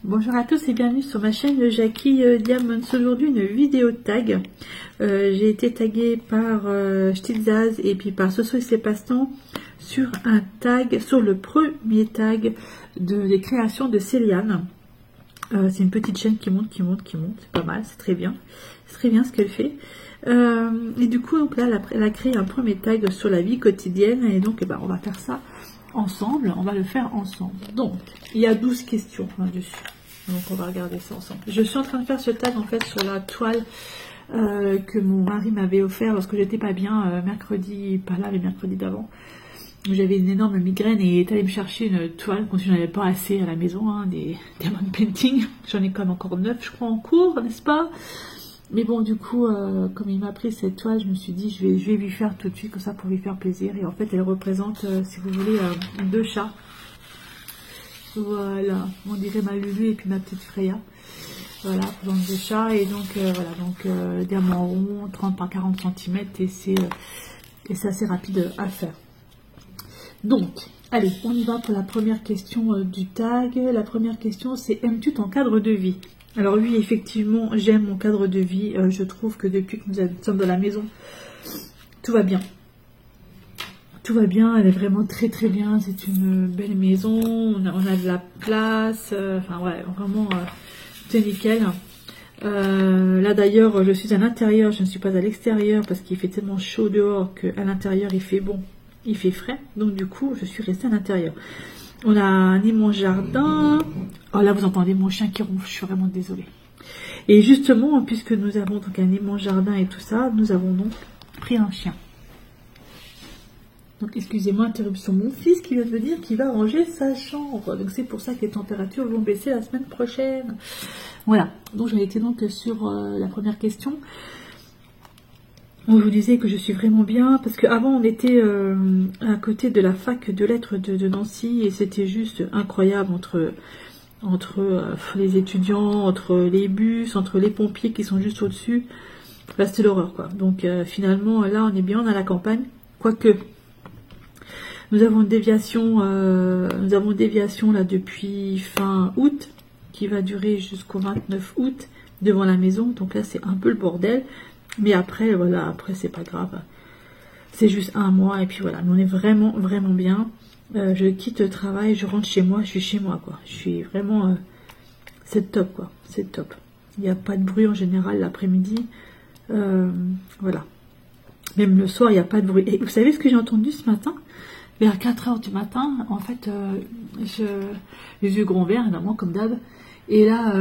Bonjour à tous et bienvenue sur ma chaîne Jackie Diamonds. Aujourd'hui une vidéo tag. J'ai été taguée par Stitzaz et puis par Soso et ses passe-temps sur un tag, sur le premier tag des créations de Céliane. C'est une petite chaîne qui monte, c'est pas mal, c'est très bien. C'est très bien ce qu'elle fait. Et du coup, donc là, elle a créé un premier tag sur la vie quotidienne et donc on va faire ça ensemble, on va le faire ensemble. Donc, il y a 12 questions dessus. Donc, on va regarder ça ensemble. Je suis en train de faire ce tag en fait sur la toile que mon mari m'avait offert lorsque j'étais pas bien mercredi, pas là, les mercredis d'avant. J'avais une énorme migraine et est allé me chercher une toile quand je n'en avais pas assez à la maison, des diamond painting. J'en ai quand même encore 9, je crois, en cours, n'est-ce pas? Mais bon, du coup, comme il m'a pris cette toile, je me suis dit, je vais lui faire tout de suite, comme ça, pour lui faire plaisir. Et en fait, elle représente, si vous voulez, deux chats. Voilà, on dirait ma Lulu et puis ma petite Freya. Voilà, donc deux chats. Et donc, voilà, donc, diamant rond, 30 par 40 cm. Et c'est assez rapide à faire. Donc, allez, on y va pour la première question du tag. La première question, c'est: aimes-tu ton cadre de vie? Alors oui, effectivement, j'aime mon cadre de vie. Je trouve que depuis que nous sommes dans la maison, tout va bien. Tout va bien, elle est vraiment très très bien. C'est une belle maison, on a de la place. Enfin ouais, vraiment, c'est nickel. Là d'ailleurs, je suis à l'intérieur, je ne suis pas à l'extérieur parce qu'il fait tellement chaud dehors qu'à l'intérieur il fait bon, il fait frais. Donc du coup, je suis restée à l'intérieur. On a un immense jardin. Oh là, vous entendez mon chien qui ronfle, je suis vraiment désolée. Et justement, puisque nous avons donc un immense jardin et tout ça, nous avons donc pris un chien. Donc, excusez-moi, interruption, mon fils qui vient de me dire qu'il va ranger sa chambre. Donc, c'est pour ça que les températures vont baisser la semaine prochaine. Voilà, donc j'en étais donc sur la première question. Je vous disais que je suis vraiment bien, parce qu'avant on était à côté de la fac de lettres de Nancy, et c'était juste incroyable entre les étudiants, entre les bus, entre les pompiers qui sont juste au-dessus. Là, c'était l'horreur, quoi. Donc finalement, là, on est bien, on a la campagne. Quoique, nous avons une déviation, là depuis fin août, qui va durer jusqu'au 29 août, devant la maison. Donc là, c'est un peu le bordel. Mais après, voilà, après, c'est pas grave. C'est juste un mois, et puis voilà. Mais on est vraiment, vraiment bien. Je quitte le travail, je rentre chez moi, je suis chez moi, quoi. Je suis vraiment... c'est top, quoi. C'est top. Il n'y a pas de bruit en général l'après-midi. Voilà. Même le soir, il n'y a pas de bruit. Et vous savez ce que j'ai entendu ce matin? Vers 4 h du matin, en fait, les yeux grands verts, évidemment, comme d'hab. Et là,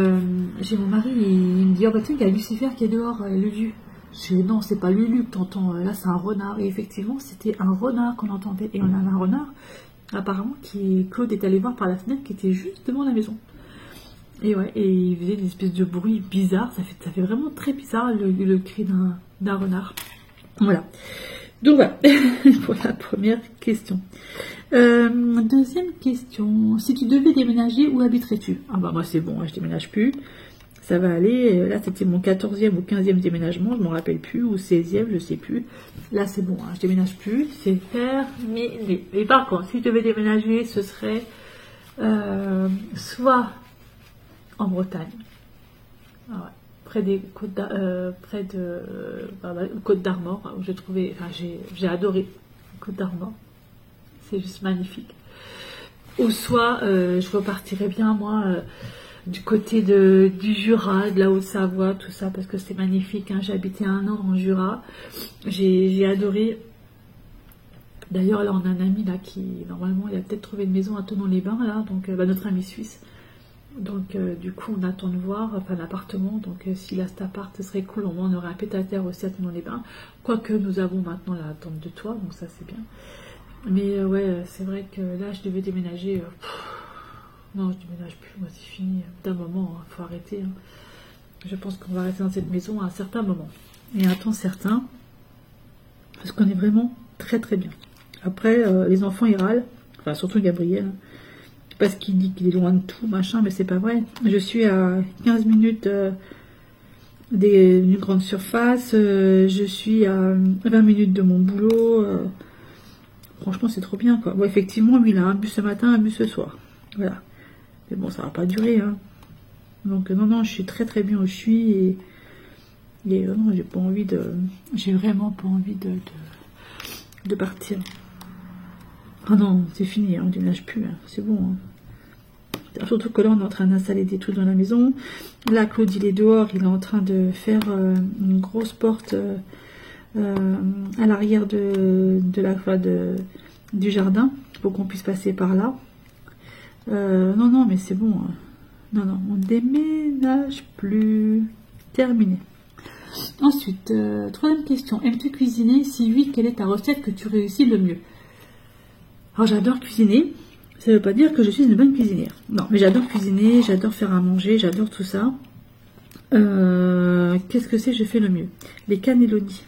j'ai mon mari, il me dit: oh bah tiens, il y a Lucifer qui est dehors, Lulu. Je dis: non, c'est pas Lulu que t'entends, là c'est un renard. Et effectivement, c'était un renard qu'on entendait. Et on a un renard, apparemment, Claude est allé voir par la fenêtre, qui était juste devant la maison. Et ouais, et il faisait une espèce de bruit bizarre, ça fait vraiment très bizarre le cri d'un renard. Voilà. Donc voilà, pour la première question. Deuxième question: si tu devais déménager, où habiterais-tu? Ah bah moi c'est bon, je déménage plus. Ça va aller. Là, c'était mon 14e ou 15e déménagement, je ne m'en rappelle plus, ou 16e, je sais plus. Là, c'est bon, je déménage plus, c'est terminé. Et par contre, si je devais déménager, ce serait soit en Bretagne, près des côtes Côte d'Armor, où j'ai adoré Côte d'Armor. C'est juste magnifique. Ou soit, je repartirais bien, moi... du côté du Jura, de la Haute-Savoie, tout ça, parce que c'est magnifique. J'ai habité 1 an en Jura, j'ai adoré. D'ailleurs, là, on a un ami là qui, normalement, il a peut-être trouvé une maison à Thonon-les-Bains, là, donc notre ami suisse. Donc, du coup, on attend de voir, enfin, l'appartement. Donc, s'il a cet appart, ce serait cool. Au moins, on aurait un pied-à-terre aussi à Thonon-les-Bains. Quoique, nous avons maintenant la tente de toit, donc ça, c'est bien. Mais ouais, c'est vrai que là, je devais déménager... non, je déménage plus, moi c'est fini. D'un moment, faut arrêter. Je pense qu'on va rester dans cette maison à un certain moment. Et à un temps certain. Parce qu'on est vraiment très très bien. Après, les enfants ils râlent. Enfin, surtout Gabriel. Parce qu'il dit qu'il est loin de tout, machin, mais c'est pas vrai. Je suis à 15 minutes d'une grande surface. Je suis à 20 minutes de mon boulot. Franchement, c'est trop bien, quoi. Bon, effectivement, lui, il a un bus ce matin, un bus ce soir. Voilà. Mais bon, ça va pas durer, hein. Donc non, non, je suis très très bien où je suis. Et non, j'ai pas envie de... J'ai vraiment pas envie de partir. Ah non, c'est fini, on déménage plus, hein, c'est bon. Hein. Surtout que là, on est en train d'installer des trucs dans la maison. Là, Claude, il est dehors, il est en train de faire une grosse porte à l'arrière du jardin pour qu'on puisse passer par là. Non, non, mais c'est bon. Hein. Non, non, on déménage plus. Terminé. Ensuite, troisième question. Aimes-tu cuisiner? Si oui, quelle est ta recette que tu réussis le mieux? Alors, j'adore cuisiner. Ça ne veut pas dire que je suis une bonne cuisinière. Non, mais j'adore cuisiner, j'adore faire à manger, j'adore tout ça. Qu'est-ce que c'est je fais le mieux? Les cannelloni.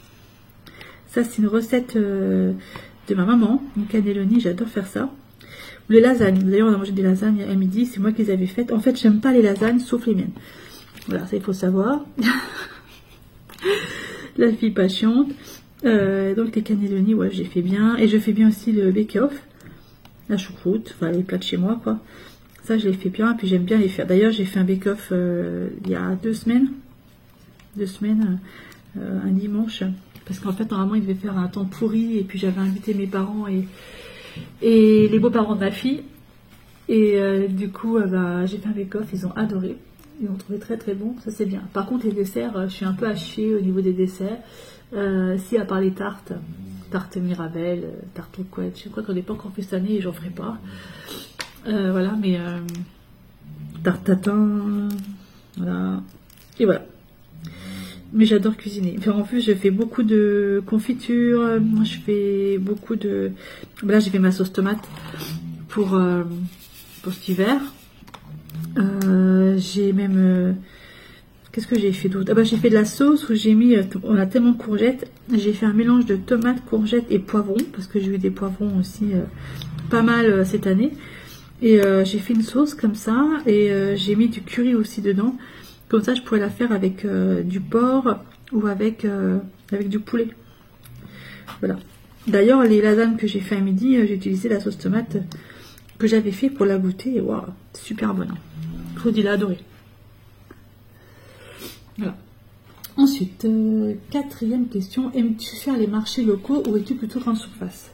Ça, c'est une recette de ma maman. Une cannelloni, j'adore faire ça. Les lasagnes. D'ailleurs, on a mangé des lasagnes à midi. C'est moi qui les avais faites. En fait, j'aime pas les lasagnes, sauf les miennes. Voilà, ça, il faut savoir. La fille patiente. Donc, les cannelloni, ouais, j'ai fait bien. Et je fais bien aussi le bake-off. La choucroute, enfin les plats de chez moi, quoi. Ça, je les fais bien. Et puis, j'aime bien les faire. D'ailleurs, j'ai fait un bake-off il y a 2 semaines. 2 semaines, un dimanche. Parce qu'en fait, normalement, il devait faire un temps pourri. Et puis, j'avais invité mes parents et les beaux-parents de ma fille. Et du coup, j'ai fait un bake-off. Ils ont adoré. Ils ont trouvé très très bon. Ça, c'est bien. Par contre, les desserts, je suis un peu à chier au niveau des desserts. Si, à part les tartes. Tarte Mirabelle, tarte aux couettes. Je crois qu'on n'est pas encore fait cette année et j'en ferai pas. Voilà, mais tarte tatin. Voilà. Et voilà. Mais j'adore cuisiner. Enfin, en plus, je fais beaucoup de confitures. Je fais beaucoup de... Là, j'ai fait ma sauce tomate pour cet hiver. J'ai même... Qu'est-ce que j'ai fait d'autre? Ah bah, j'ai fait de la sauce où j'ai mis... On a tellement de courgettes. J'ai fait un mélange de tomates, courgettes et poivrons. Parce que j'ai eu des poivrons aussi pas mal cette année. Et j'ai fait une sauce comme ça. Et j'ai mis du curry aussi dedans. Comme ça, je pourrais la faire avec du porc ou avec du poulet. Voilà. D'ailleurs, les lasagnes que j'ai fait à midi, j'ai utilisé la sauce tomate que j'avais fait pour la goûter. Et waouh, super bonne. Claude, il a adoré. Voilà. Ensuite, quatrième question. Aimes-tu faire les marchés locaux ou es-tu plutôt grande surface?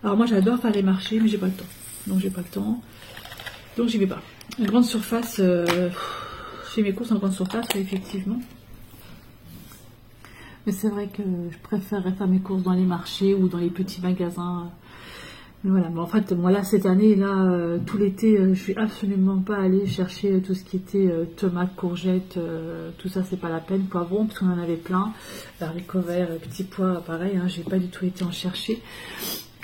Alors moi, j'adore faire les marchés, mais j'ai pas le temps. Donc, j'ai pas le temps. Donc, j'y vais pas. Une grande surface... Je fais mes courses en grande surface, effectivement. Mais c'est vrai que je préférerais faire mes courses dans les marchés ou dans les petits magasins. Mais voilà, mais en fait, moi là, cette année, là, tout l'été, je suis absolument pas allée chercher tout ce qui était tomates, courgettes, tout ça, c'est pas la peine. Poivrons, parce qu'on en avait plein. Haricots verts, petits pois, pareil, hein, j'ai pas du tout été en chercher.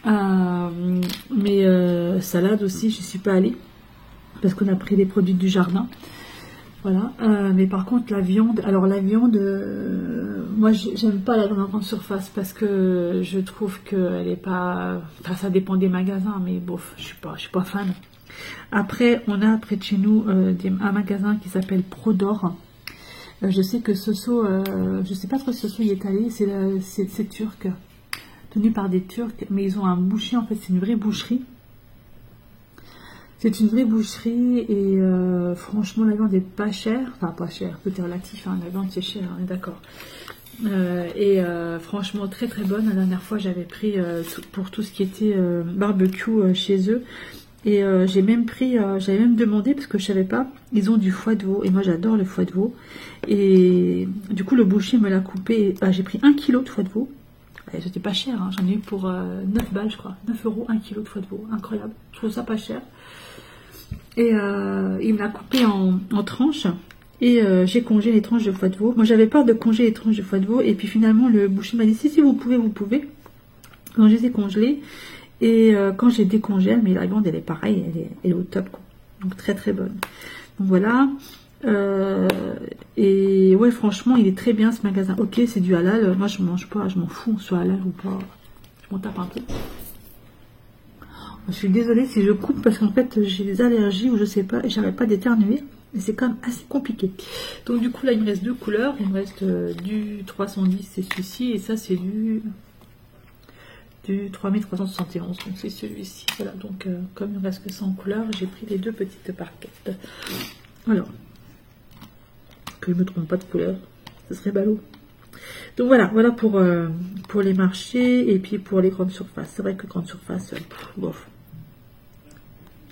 Mais salade aussi, je suis pas allée. Parce qu'on a pris des produits du jardin. Voilà, mais par contre la viande, alors la viande, moi j'aime pas la grande surface parce que je trouve qu'elle est pas, enfin ça dépend des magasins, mais bof, je suis pas fan. Après, on a près de chez nous un magasin qui s'appelle Prodor. Je sais que Soso, je sais pas trop si Soso y est allé, c'est turc, tenu par des Turcs, mais ils ont un boucher, en fait c'est une vraie boucherie. C'est une vraie boucherie et franchement la viande est pas chère, enfin pas chère, tout est relatif, hein, la viande c'est cher, on est d'accord. Franchement très très bonne. La dernière fois j'avais pris pour tout ce qui était barbecue chez eux et j'ai même pris, j'avais même demandé parce que je savais pas, ils ont du foie de veau et moi j'adore le foie de veau et du coup le boucher me l'a coupé, j'ai pris 1 kg de foie de veau. C'était pas cher, hein, j'en ai eu pour 9 balles je crois, 9 €, 1 kg de foie de veau, incroyable, je trouve ça pas cher. Et il me l'a coupé en tranches et j'ai congelé les tranches de foie de veau. Moi j'avais peur de congeler les tranches de foie de veau et puis finalement le boucher m'a dit si vous pouvez, vous pouvez. Donc je les ai congelées et quand j'ai décongèle, mais la viande elle est pareille, elle est au top quoi. Donc très très bonne. Donc voilà. Et ouais franchement il est très bien ce magasin. Ok c'est du halal, moi je mange pas, je m'en fous soit halal ou pas, je m'en tape un peu. Je suis désolée si je coupe parce qu'en fait j'ai des allergies ou je sais pas et j'arrête pas d'éternuer et c'est quand même assez compliqué. Donc du coup là il me reste 2 couleurs, il me reste du 310 c'est celui-ci et ça c'est du 3371 donc c'est celui-ci. Voilà donc comme il me reste que 100 couleurs j'ai pris les 2 petites barquettes. Alors que je me trompe pas de couleur. Ce serait ballot. Donc voilà, voilà pour les marchés et puis pour les grandes surfaces. C'est vrai que grandes surfaces, bof.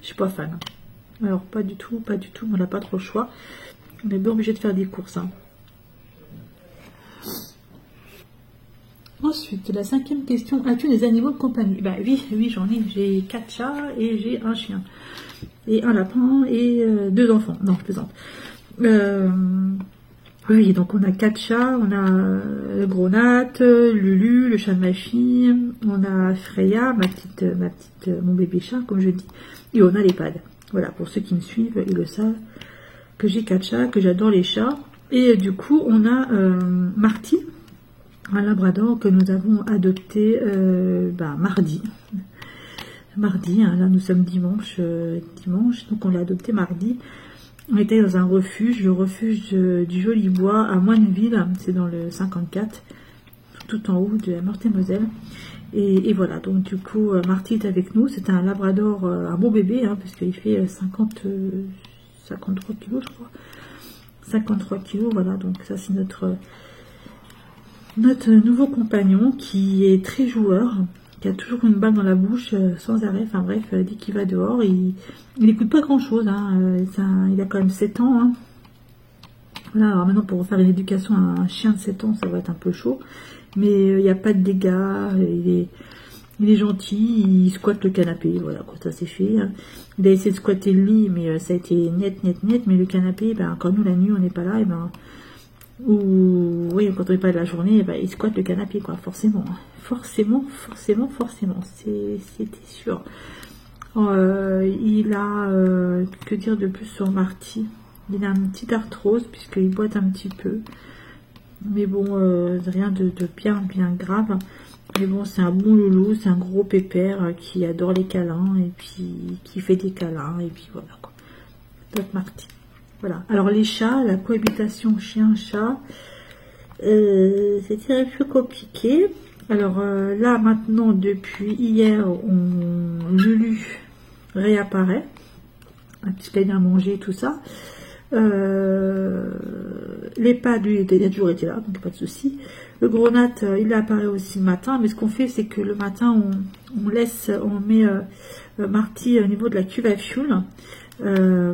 Je suis pas fan. Alors pas du tout, on n'a pas trop le choix. On est bien obligé de faire des courses. Hein. Ensuite, la 5e question, as-tu des animaux de compagnie? Bah oui, j'en ai. J'ai 4 chats et j'ai un chien. Et un lapin et 2 enfants. Non, je plaisante. Oui, donc on a 4 chats. On a le gros Nat, Lulu, le chat de ma fille. On a Freya, mon bébé chat, comme je dis. Et on a les pads. Voilà, pour ceux qui me suivent, ils le savent. Que j'ai 4 chats, que j'adore les chats. Et du coup, on a Marty, un labrador que nous avons adopté mardi. Mardi, hein, là nous sommes dimanche, donc on l'a adopté mardi. On était dans un refuge, le refuge du Joli Bois à Moineville, c'est dans le 54, tout en haut de la Meurthe-et-Moselle. Et voilà, donc du coup, Marty est avec nous. C'est un labrador, un beau bébé, hein, parce qu'il fait 53 kilos, je crois. 53 kilos, voilà, donc ça c'est notre nouveau compagnon qui est très joueur, qui a toujours une balle dans la bouche sans arrêt. Enfin bref, dès qu'il va dehors, il n'écoute pas grand chose. Hein, il a quand même 7 ans. Hein. Voilà, alors maintenant pour faire une éducation à un chien de 7 ans, ça va être un peu chaud. Mais il n'y a pas de dégâts, il est gentil, il squatte le canapé, voilà, quoi, ça c'est fait. Hein. Il a essayé de squatter le lit, mais ça a été net, mais le canapé, quand nous la nuit on n'est pas là, oui, quand on n'est pas de la journée, il squatte le canapé, quoi, forcément. Forcément, c'était sûr. Il a, que dire de plus sur Marty? Il a une petite arthrose, puisqu'il boite un petit peu. Mais bon, rien de bien grave. Mais bon, c'est un bon loulou, c'est un gros pépère qui adore les câlins, et puis qui fait des câlins, et puis voilà, quoi. Top Marty. Voilà. Alors les chats, la cohabitation chien-chat, c'était un peu compliqué. Alors là maintenant, depuis hier, Lulu réapparaît, puisqu'elle vient manger tout ça. Les pads, lui, il a toujours été là, donc pas de souci. Le gros Nat, il apparaît aussi le matin, mais ce qu'on fait, c'est que le matin, on met Marty au niveau de la cuve à fioul.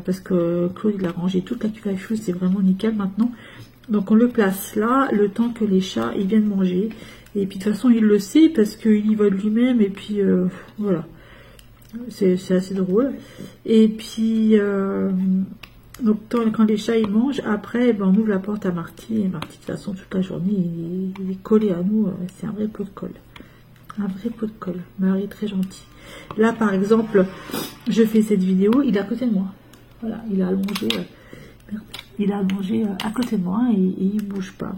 Parce que Claude il a rangé toute la cuve à fioul, c'est vraiment nickel maintenant. Donc on le place là, le temps que les chats ils viennent manger. Et puis de toute façon il le sait parce qu'il y va de lui-même. Et puis voilà, c'est assez drôle. Et puis donc quand les chats ils mangent, après on ouvre la porte à Marty. Et Marty de toute façon toute la journée il est collé à nous. C'est un vrai pot de colle. Un vrai pot de colle. Marie est très gentil. Là, par exemple, je fais cette vidéo, il est à côté de moi. Voilà, il a allongé, à côté de moi et il bouge pas.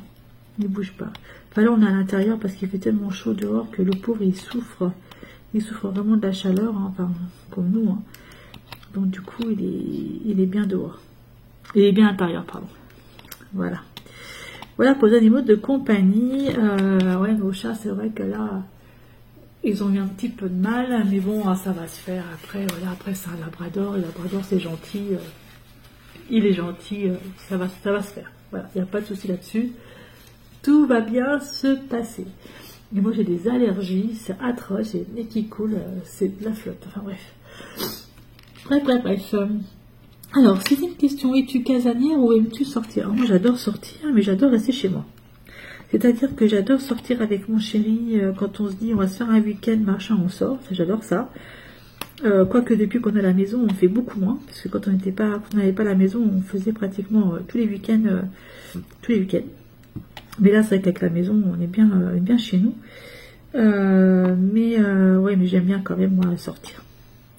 Il bouge pas. Enfin, là, on est à l'intérieur parce qu'il fait tellement chaud dehors que le pauvre, il souffre. Il souffre vraiment de la chaleur, hein, enfin, comme nous. Hein. Donc, du coup, il est bien dehors. Il est bien à l'intérieur, pardon. Voilà. Voilà pour les animaux de compagnie. Ouais, nos chats, c'est vrai que là... Ils ont eu un petit peu de mal, mais bon, ça va se faire. Après, voilà, après c'est un labrador. Le labrador, c'est gentil. Il est gentil. Ça va se faire. Voilà, il n'y a pas de souci là-dessus. Tout va bien se passer. Et moi, j'ai des allergies. C'est atroce. J'ai le nez qui coule. C'est de la flotte. Enfin, bref. Bref. Alors, c'est une question. Es-tu casanière ou aimes-tu sortir? Alors, moi, j'adore sortir, mais j'adore rester chez moi. C'est-à-dire que j'adore sortir avec mon chéri, quand on se dit on va se faire un week-end, machin, on sort, j'adore ça. Quoique depuis qu'on a la maison, on fait beaucoup moins, parce que quand on n'avait pas la maison, on faisait pratiquement tous les week-ends. Mais là, c'est vrai qu'avec la maison, on est bien chez nous. Ouais, mais j'aime bien quand même, moi, sortir.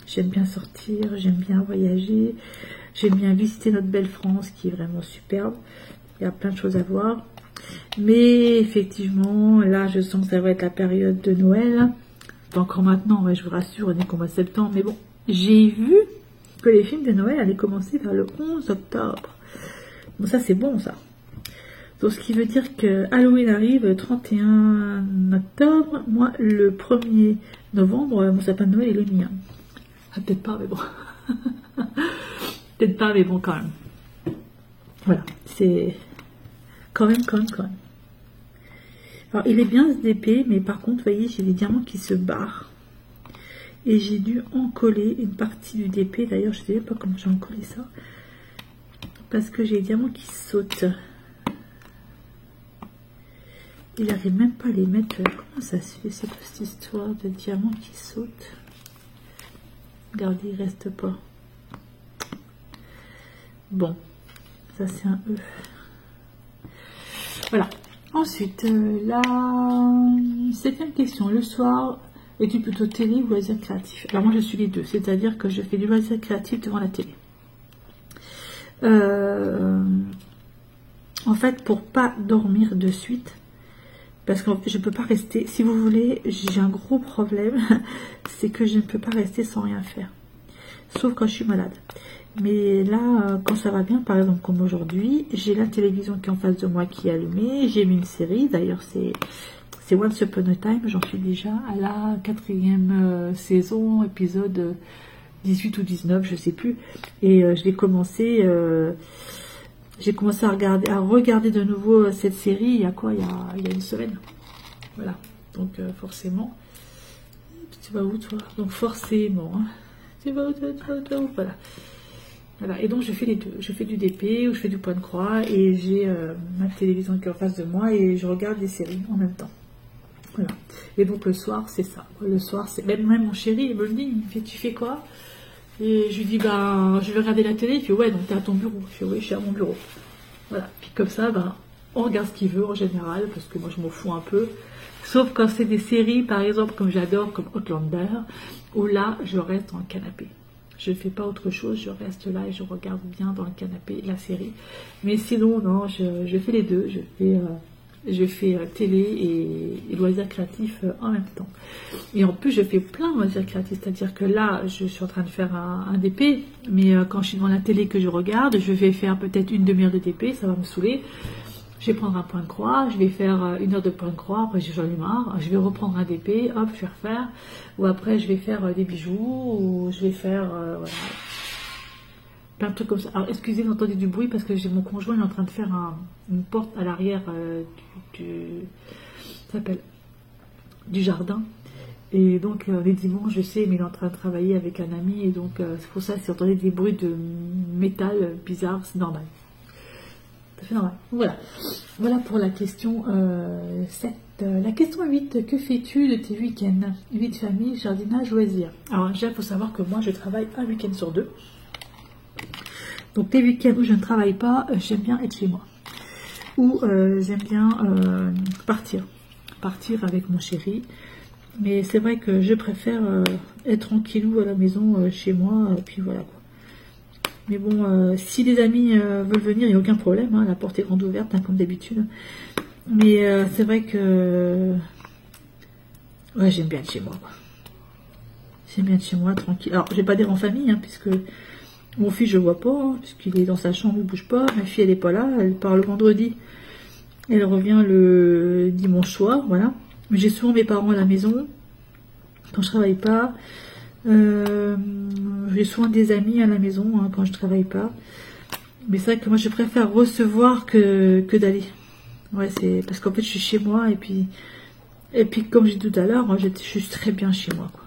J'aime bien sortir, j'aime bien voyager, j'aime bien visiter notre belle France, qui est vraiment superbe. Il y a plein de choses à voir. Mais effectivement, là, je sens que ça va être la période de Noël. Pas encore maintenant, ouais, je vous rassure, on est qu'au mois de septembre. Mais bon, j'ai vu que les films de Noël allaient commencer vers le 11 octobre. Bon, ça, c'est bon, ça. Donc, ce qui veut dire que Halloween arrive le 31 octobre. Moi, le 1er novembre, mon sapin de Noël est le mien. Ah, peut-être pas, mais bon. Peut-être pas, mais bon, quand même. Voilà, c'est Quand même. Alors, il est bien ce DP, mais par contre, vous voyez, j'ai des diamants qui se barrent. Et j'ai dû en coller une partie du DP. D'ailleurs, je ne sais pas comment j'ai en collé ça. Parce que j'ai des diamants qui sautent. Il n'arrive même pas à les mettre. Comment ça se fait, cette histoire de diamants qui sautent? Regardez, il ne reste pas. Bon, ça c'est un E. Voilà. Ensuite, la 7e question. Le soir, es-tu plutôt télé ou loisir créatif? Alors moi je suis les deux, c'est-à-dire que je fais du loisir créatif devant la télé. En fait, pour pas dormir de suite, parce que je ne peux pas rester, si vous voulez, j'ai un gros problème, c'est que je ne peux pas rester sans rien faire. Sauf quand je suis malade. Mais là, quand ça va bien, par exemple comme aujourd'hui, j'ai la télévision qui est en face de moi qui est allumée, j'ai mis une série, d'ailleurs c'est Once Upon a Time, j'en suis déjà à la 4e saison, épisode 18 ou 19, je sais plus, et j'ai commencé à regarder de nouveau cette série, il y a quoi, il y a une semaine, voilà, donc forcément, tu vas où toi? Donc forcément, hein. Tu vas où, voilà. Voilà, et donc je fais les deux, je fais du DP ou je fais du point de croix et j'ai ma télévision qui est en face de moi et je regarde des séries en même temps. Voilà, et donc le soir c'est ça, le soir c'est même mon chéri il me le dit, il me fait tu fais quoi? Et je lui dis ben je vais regarder la télé, il fait ouais donc t'es à ton bureau, je fais oui je suis à mon bureau. Voilà, puis comme ça ben on regarde ce qu'il veut en général parce que moi je m'en fous un peu, sauf quand c'est des séries par exemple comme j'adore comme Outlander, où là je reste dans le canapé. Je ne fais pas autre chose, je reste là et je regarde bien dans le canapé la série. Mais sinon, non, je fais les deux. Je fais télé et loisirs créatifs en même temps. Et en plus, je fais plein de loisirs créatifs. C'est-à-dire que là, je suis en train de faire un DP. Mais quand je suis devant la télé que je regarde, je vais faire peut-être une demi-heure de DP. Ça va me saouler. Je vais prendre un point de croix, je vais faire 1 heure de point de croix, après j'en ai marre, je vais reprendre un DP, hop, je vais refaire, ou après je vais faire des bijoux, ou je vais faire, voilà, plein de trucs comme ça. Alors excusez, vous entendez du bruit parce que j'ai mon conjoint, il est en train de faire une porte à l'arrière du jardin, et donc les dimanches, je sais, mais il est en train de travailler avec un ami, et donc c'est pour ça, si vous entendez des bruits de métal bizarres, c'est normal. Voilà pour la question 7. La question 8, que fais-tu de tes week-ends? Vie de famille, jardinage, loisirs. Alors déjà, il faut savoir que moi, je travaille un week-end sur 2. Donc les week-ends où je ne travaille pas, j'aime bien être chez moi. Ou j'aime bien partir avec mon chéri. Mais c'est vrai que je préfère être tranquillou à la maison, chez moi, et puis voilà quoi. Mais bon, si les amis veulent venir, il n'y a aucun problème, hein, la porte est grande ouverte, hein, comme d'habitude. Mais c'est vrai que ouais, j'aime bien être chez moi. J'aime bien être chez moi, tranquille. Alors, je vais pas dire en famille, hein, puisque mon fils, je le vois pas, hein, puisqu'il est dans sa chambre, il bouge pas. Ma fille, elle est pas là, elle part le vendredi. Elle revient le dimanche soir, voilà. Mais j'ai souvent mes parents à la maison, quand je travaille pas. J'ai souvent des amis à la maison, hein, quand je travaille pas. Mais c'est vrai que moi je préfère recevoir que d'aller. Ouais, c'est parce qu'en fait je suis chez moi et puis comme j'ai dit tout à l'heure, moi je suis très bien chez moi quoi.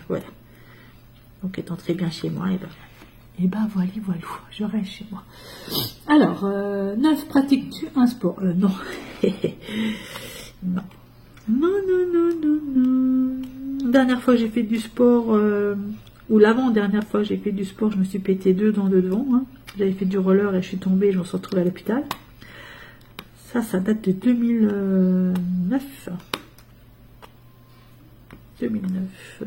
Voilà. Donc étant très bien chez moi, et ben voilà, je reste chez moi. Alors 9, pratiques-tu un sport? Non. Non. Dernière fois j'ai fait du sport, ou l'avant-dernière fois j'ai fait du sport, je me suis pété 2 dents de devant. Hein. J'avais fait du roller et je suis tombée, je me suis retrouvée à l'hôpital. Ça date de 2009. 2009.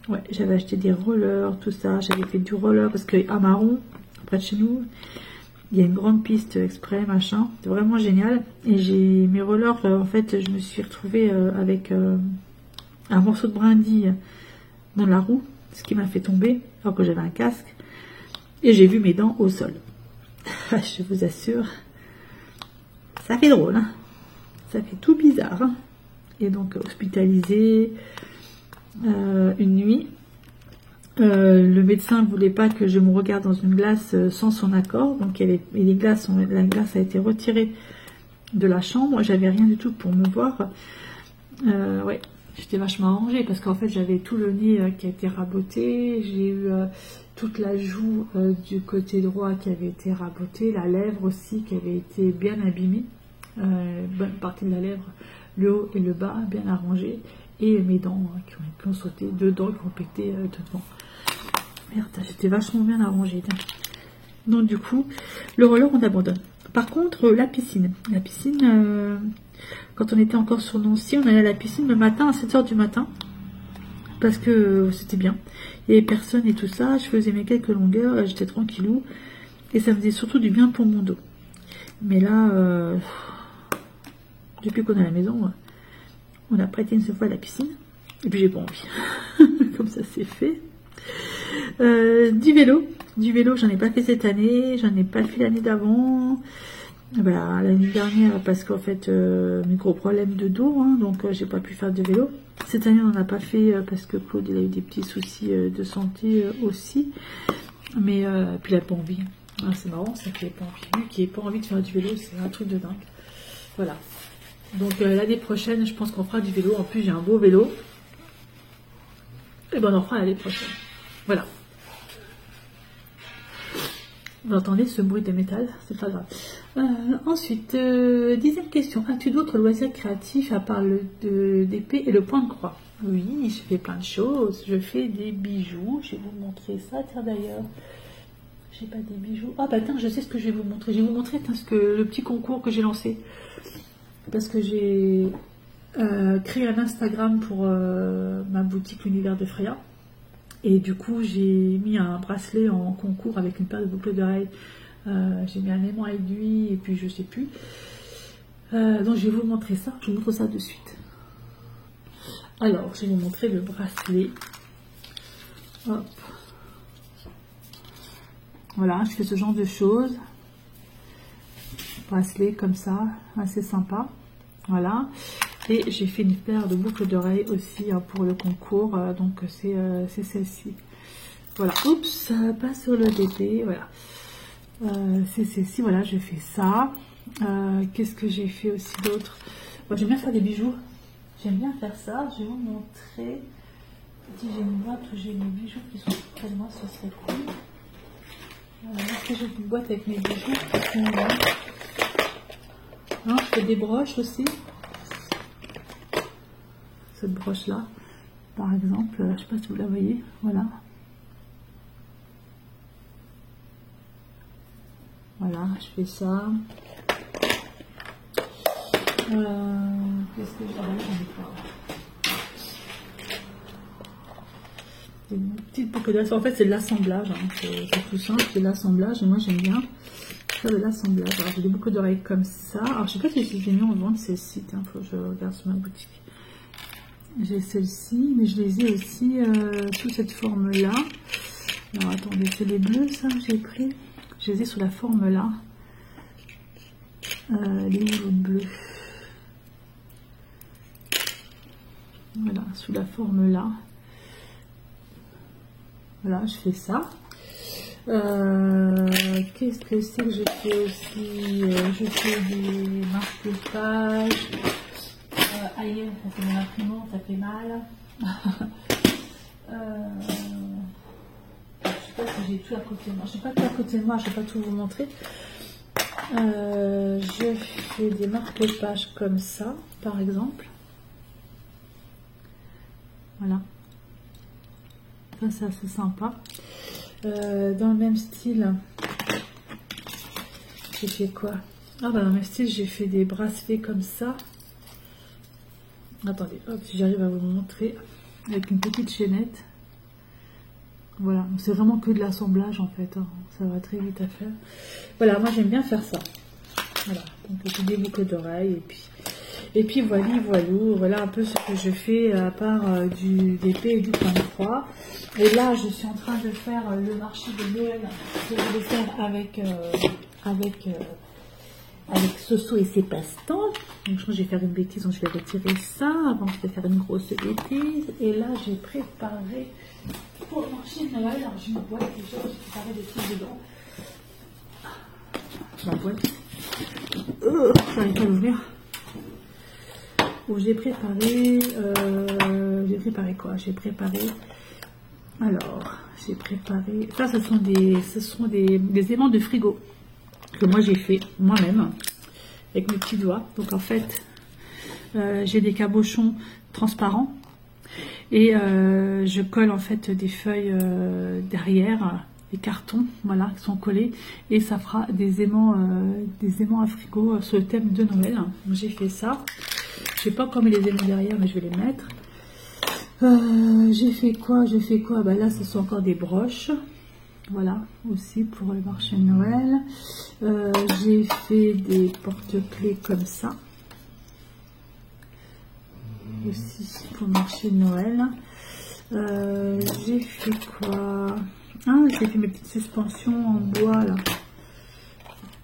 Ouais, j'avais acheté des rollers, tout ça. J'avais fait du roller parce qu'à Marron, près de chez nous, il y a une grande piste exprès, machin. C'est vraiment génial. Et j'ai mes rollers, en fait, je me suis retrouvée avec un morceau de brindille dans la roue, ce qui m'a fait tomber, alors que j'avais un casque. Et j'ai vu mes dents au sol. Je vous assure, ça fait drôle, hein. Ça fait tout bizarre. Hein. Et donc, hospitalisée une nuit. Le médecin ne voulait pas que je me regarde dans une glace sans son accord, donc la glace a été retirée de la chambre. J'avais rien du tout pour me voir. Ouais, j'étais vachement arrangée parce qu'en fait j'avais tout le nez qui a été raboté, j'ai eu toute la joue du côté droit qui avait été rabotée, la lèvre aussi qui avait été bien abîmée, bonne partie de la lèvre, le haut et le bas bien arrangés, et mes dents qui ont sauté, 2 dents qui ont pété totalement. Merde, j'étais vachement bien arrangée. Donc du coup, le roller on abandonne. Par contre, la piscine, quand on était encore sur Nancy, on allait à la piscine le matin à 7 h du matin, parce que c'était bien. Il n'y avait personne et tout ça, je faisais mes quelques longueurs, j'étais tranquillou, et ça me faisait surtout du bien pour mon dos. Mais là, depuis qu'on est à la maison, on a prêté une seule fois à la piscine, et puis j'ai pas envie. Comme ça c'est fait. Du vélo, j'en ai pas fait cette année, j'en ai pas fait l'année d'avant. Voilà, l'année dernière parce qu'en fait mes gros problèmes de dos, donc j'ai pas pu faire de vélo. Cette année on n'en a pas fait parce que Claude il a eu des petits soucis de santé aussi, mais puis il a pas envie. Ah, c'est marrant ça qu'il ait pas envie, lui qui ait pas envie de faire du vélo, c'est un truc de dingue. Voilà, donc l'année prochaine je pense qu'on fera du vélo. En plus j'ai un beau vélo, et ben on en fera l'année prochaine. Voilà. Vous entendez ce bruit de métal, c'est pas grave. Ensuite, 10e question. As-tu d'autres loisirs créatifs à part d'épée et le point de croix? Oui, je fais plein de choses. Je fais des bijoux. Je vais vous montrer ça. Tiens d'ailleurs, j'ai pas des bijoux. Ah bah tiens, je sais ce que je vais vous montrer. Je vais vous montrer le petit concours que j'ai lancé. Parce que j'ai créé un Instagram pour ma boutique L'Univers de Freya. Et du coup, j'ai mis un bracelet en concours avec une paire de boucles d'oreilles. J'ai mis un aimant aiguille et puis je sais plus. Donc je vais vous montrer ça. Je vous montre ça de suite. Alors, je vais vous montrer le bracelet. Hop. Voilà, je fais ce genre de choses. Bracelet comme ça, assez sympa. Voilà. Et j'ai fait une paire de boucles d'oreilles aussi pour le concours, donc c'est celle-ci. Voilà, oups, pas sur le DP, voilà. C'est celle-ci, voilà, j'ai fait ça. Qu'est-ce que j'ai fait aussi d'autre? Bon, j'aime bien faire des bijoux, j'aime bien faire ça. Je vais vous montrer. Si j'ai une boîte où j'ai mes bijoux qui sont près de moi, ce serait cool. Est-ce que j'ai une boîte avec mes bijoux qui sont là? Non, je fais des broches aussi. Cette broche là par exemple, je ne sais pas si vous la voyez, voilà, je fais ça. Qu'est-ce que j'ai? Une petite boucle d'oreilles. En fait c'est de l'assemblage, c'est tout simple, c'est de l'assemblage et moi j'aime bien faire de l'assemblage. Alors j'ai des boucles d'oreilles comme ça. Alors je sais pas si j'ai mis en vente celle-ci, il faut que je regarde sur ma boutique. J'ai celle-ci, mais je les ai aussi sous cette forme-là. Alors attendez, c'est les bleus ça que j'ai pris. Je les ai sous la forme-là. Les bleus. Voilà, sous la forme-là. Voilà, je fais ça. Qu'est-ce que c'est que je fais aussi? Je fais des marque-pages. Aïe, ça fait mon imprimante, ça fait mal. Je sais pas si j'ai tout à côté de moi. Je n'ai pas tout à côté de moi, je ne vais pas tout vous montrer. Je fais des marque-pages comme ça, par exemple. Voilà. Ça, c'est assez sympa. Dans le même style, j'ai fait quoi? Ah bah dans le même style, j'ai fait des bracelets comme ça. Attendez, hop, si j'arrive à vous montrer, avec une petite chaînette. Voilà, c'est vraiment que de l'assemblage en fait, ça va très vite à faire. Voilà, moi j'aime bien faire ça. Voilà, donc des boucles d'oreilles et puis voilà, voilà un peu ce que je fais à part des P et du point de croix. Et là, je suis en train de faire le marché de Noël que je vais faire avec Soso et ses passe-temps. Donc je crois que je vais faire une bêtise, donc je vais retirer ça avant de faire une grosse bêtise. Et là, j'ai préparé pour le marché de Noël, alors j'ai une boîte déjà, j'ai préparé des trucs dedans. La boîte. J'arrive pas à l'ouvrir. Où j'ai préparé quoi? J'ai préparé. Alors, j'ai préparé. Ça, ce sont des aimants de frigo que moi j'ai fait moi-même avec mes petits doigts. Donc en fait, j'ai des cabochons transparents et je colle en fait des feuilles derrière, des cartons, voilà, qui sont collés et ça fera des aimants à frigo sur le thème de Noël. Donc j'ai fait ça. Je sais pas encore mis les aimants derrière, mais je vais les mettre. J'ai fait quoi? Bah là, ce sont encore des broches. Voilà, aussi pour le marché de Noël. J'ai fait des porte-clés comme ça. Aussi pour le marché de Noël. J'ai fait quoi? Ah, j'ai fait mes petites suspensions en bois là.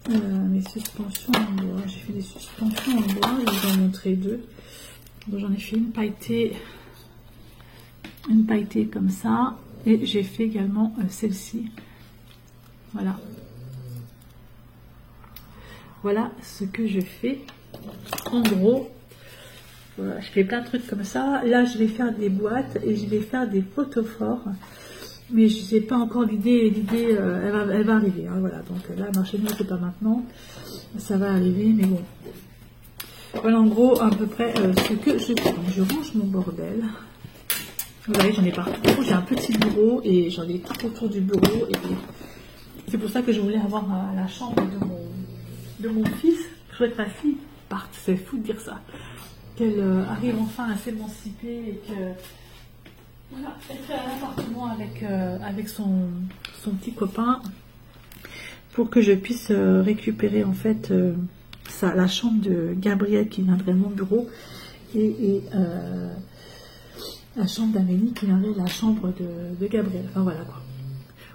Mes suspensions en bois. J'ai fait des suspensions en bois. Je vais vous en montrer deux. Donc j'en ai fait une pailletée comme ça. Et j'ai fait également celle-ci. Voilà. Voilà ce que je fais. En gros, voilà, je fais plein de trucs comme ça. Là, je vais faire des boîtes et je vais faire des photophores. Mais je n'ai pas encore l'idée. L'idée, elle va arriver. Hein, voilà. Donc là, marché de Noël, c'est pas maintenant. Ça va arriver, mais bon. Voilà en gros à peu près ce que je fais. Donc, je range mon bordel. Vous voyez, j'en ai partout. J'ai un petit bureau et j'en ai tout autour du bureau. Et c'est pour ça que je voulais avoir la chambre de mon fils. Je souhaite que ma fille parte. C'est fou de dire ça. Qu'elle arrive enfin à s'émanciper et que voilà, elle fait un appartement avec son petit copain pour que je puisse récupérer en fait la chambre de Gabriel qui viendrait à mon bureau et la chambre d'Amélie qui viendrait la chambre de Gabriel. Enfin voilà quoi.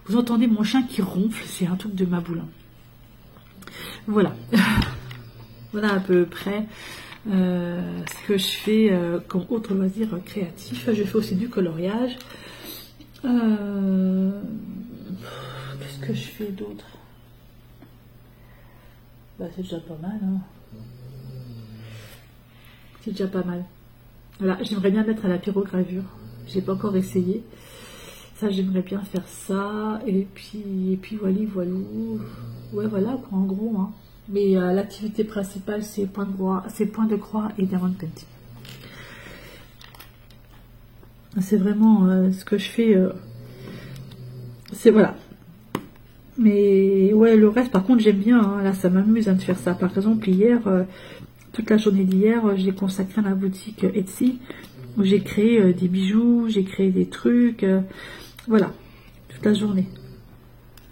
Vous entendez mon chien qui ronfle, c'est un truc de ma boule. Voilà. Voilà à peu près ce que je fais comme autre loisir créatif. Je fais aussi du coloriage. Qu'est-ce que je fais d'autre? Bah, c'est déjà pas mal. Hein. C'est déjà pas mal. Voilà, j'aimerais bien mettre à la pyrogravure. J'ai pas encore essayé. Ça, j'aimerais bien faire ça. Et puis voilà. Ouais, voilà, quoi, en gros. Hein. Mais l'activité principale, c'est point de croix et diamond painting. C'est vraiment ce que je fais. C'est voilà. Mais ouais, le reste, par contre, j'aime bien. Hein. Là, ça m'amuse de faire ça. Par exemple, hier, toute la journée d'hier, j'ai consacré à ma boutique Etsy, où j'ai créé des bijoux, j'ai créé des trucs. Voilà, toute la journée.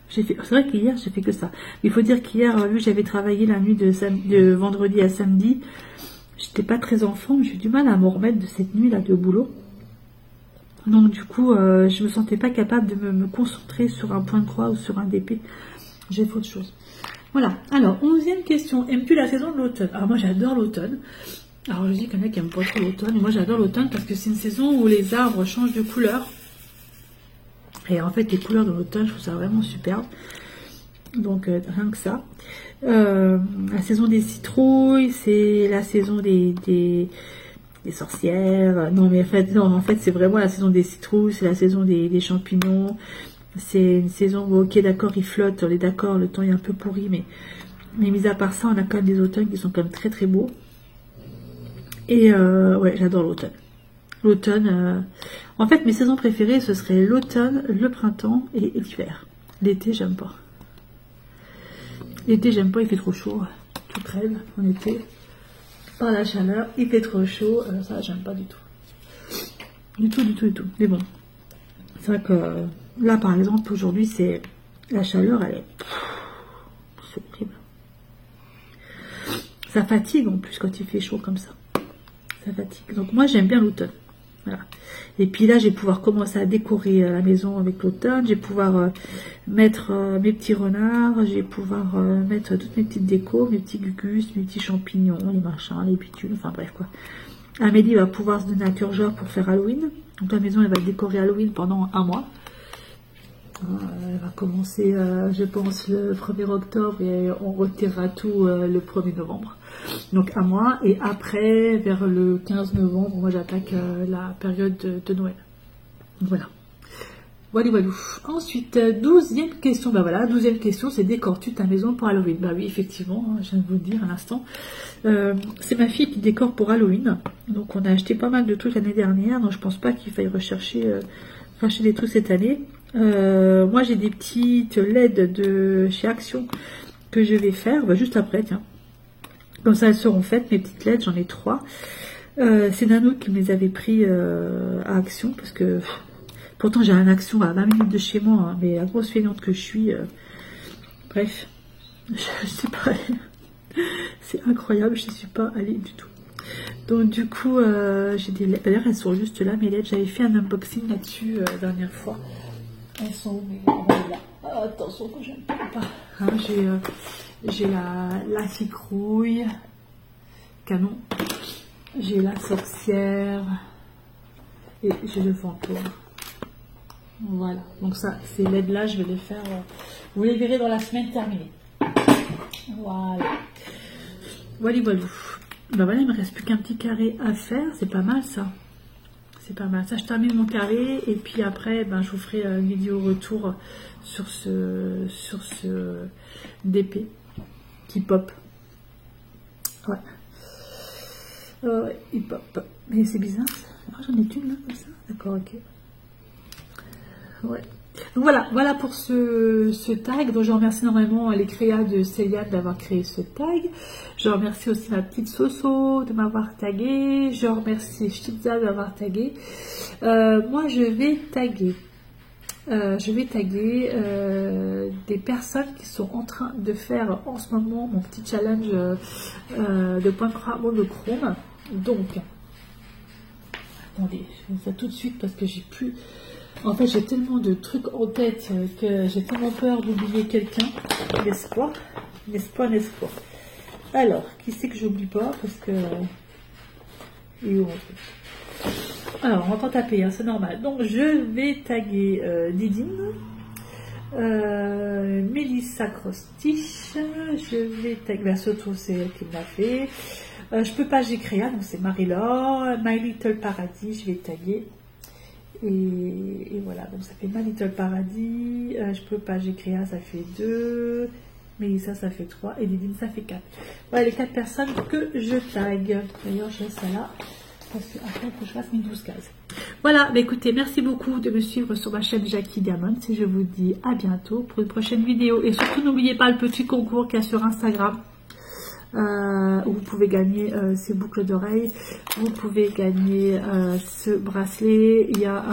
C'est vrai qu'hier, j'ai fait que ça. Il faut dire qu'hier, vu que j'avais travaillé la nuit de vendredi à samedi, j'étais pas très en forme. J'ai eu du mal à me remettre de cette nuit-là de boulot. Donc du coup, je me sentais pas capable de me concentrer sur un point de croix ou sur un DP. J'ai fait autre chose. Voilà. Alors, 11e question. Aimes-tu la saison de l'automne? Alors moi, j'adore l'automne. Alors je dis qu'il y en a qui n'aiment pas trop l'automne. Moi, j'adore l'automne parce que c'est une saison où les arbres changent de couleur. Et en fait, les couleurs de l'automne, je trouve ça vraiment superbe. Donc, rien que ça. La saison des citrouilles, c'est la saison des sorcières. Non, mais en fait, c'est vraiment la saison des citrouilles, c'est la saison des champignons. C'est une saison où, ok, d'accord, il flotte, on est d'accord, le temps est un peu pourri, mais mis à part ça, on a quand même des automnes qui sont quand même très très beaux. Et ouais, j'adore l'automne. L'automne, en fait, mes saisons préférées, ce serait l'automne, le printemps et l'hiver. L'été, j'aime pas. L'été, j'aime pas, il fait trop chaud. Tout crève en été. Par la chaleur, il fait trop chaud. Ça, j'aime pas du tout. Du tout. Mais bon, c'est vrai que là, par exemple, aujourd'hui, c'est la chaleur, elle est... C'est horrible. Ça fatigue en plus quand il fait chaud comme ça. Ça fatigue. Donc moi, j'aime bien l'automne. Voilà. Et puis là, je vais pouvoir commencer à décorer la maison avec l'automne. Je vais pouvoir mettre mes petits renards. Je vais pouvoir mettre toutes mes petites décos, mes petits gugus, mes petits champignons, les machins, les bitules, enfin bref quoi. Amélie va pouvoir se donner à cœur joie pour faire Halloween. Donc la maison, elle va être décorée Halloween pendant un mois. Elle va commencer, je pense, le 1er octobre et on retirera tout le 1er novembre. Donc à moi, et après, vers le 15 novembre, moi j'attaque la période de Noël. Voilà. Voilà, voilà. Ensuite, 12e question. Ben voilà, 12e question, c'est décores-tu ta maison pour Halloween? Bah oui, effectivement, je viens de vous le dire à l'instant. C'est ma fille qui décore pour Halloween. Donc on a acheté pas mal de trucs l'année dernière, donc je pense pas qu'il faille rechercher, racheter des trucs cette année. Moi j'ai des petites LED de chez Action que je vais faire juste après, tiens. Comme ça elles seront faites, mes petites LED, j'en ai 3. C'est Nanou qui me les avait pris à Action, parce que pourtant j'ai un Action à 20 minutes de chez moi, hein, mais la grosse feignante que je suis, bref, je sais pas, c'est incroyable, je ne suis pas allée du tout. Donc du coup, j'ai des LED, d'ailleurs elles sont juste là, mes LED, j'avais fait un unboxing là-dessus la dernière fois. Elles sont où mes LED là? Oh, attention que je ne peux pas. Hein, j'ai la citrouille, canon. J'ai la sorcière et j'ai le fantôme. Voilà, donc ça, ces LED là, je vais les faire, vous les verrez dans la semaine terminée. Voilà. Voilà, voilà. Ben voilà, il me reste plus qu'un petit carré à faire, c'est pas mal ça. C'est pas mal. Ça, je termine mon carré et puis après, ben, je vous ferai une vidéo retour sur ce DP qui pop. Ouais. Il pop. Mais c'est bizarre. Ah, j'en ai une là, comme ça. D'accord, ok. Ouais. Donc voilà pour ce tag. Donc je remercie énormément les créas de Céliane d'avoir créé ce tag. Je remercie aussi ma petite Soso de m'avoir tagué. Je remercie Shitza de m'avoir tagué. Moi je vais taguer. Des personnes qui sont en train de faire en ce moment mon petit challenge de point monochrome. Donc, attendez, je vais faire tout de suite parce que j'ai plus... En fait, j'ai tellement de trucs en tête que j'ai tellement peur d'oublier quelqu'un. L'espoir. Alors, qui c'est que j'oublie pas parce que... Alors, on va pas taper, hein, c'est normal. Donc, je vais taguer Didine, Mélissa Crostiche, je vais taguer, surtout c'est elle qui me l'a fait. Je peux pas, j'ai créé, donc c'est Marie-Laure, My Little Paradis, je vais taguer. Et voilà, donc ça fait My Little Paradis, je peux pas, j'ai créé, ça fait 2, Mélissa ça fait 3, et Didine ça fait 4. Voilà les 4 personnes que je tag. D'ailleurs, je laisse ça là. Parce que après, il faut que je fasse mes 12 cases. Voilà, bah écoutez, merci beaucoup de me suivre sur ma chaîne Jackie Diamond. Et je vous dis à bientôt pour une prochaine vidéo. Et surtout, n'oubliez pas le petit concours qu'il y a sur Instagram. Où vous pouvez gagner ces boucles d'oreilles. Vous pouvez gagner ce bracelet. Il y a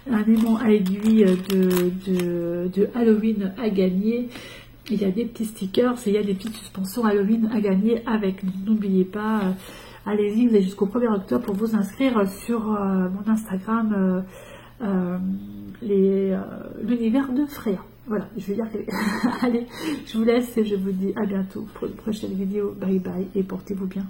un aimant à aiguille de Halloween à gagner. Il y a des petits stickers et il y a des petites suspensions Halloween à gagner avec. N'oubliez pas... allez-y, vous avez jusqu'au 1er octobre pour vous inscrire sur mon Instagram, l'univers de Freya. Voilà, je vais dire que... Allez, je vous laisse et je vous dis à bientôt pour une prochaine vidéo. Bye bye et portez-vous bien.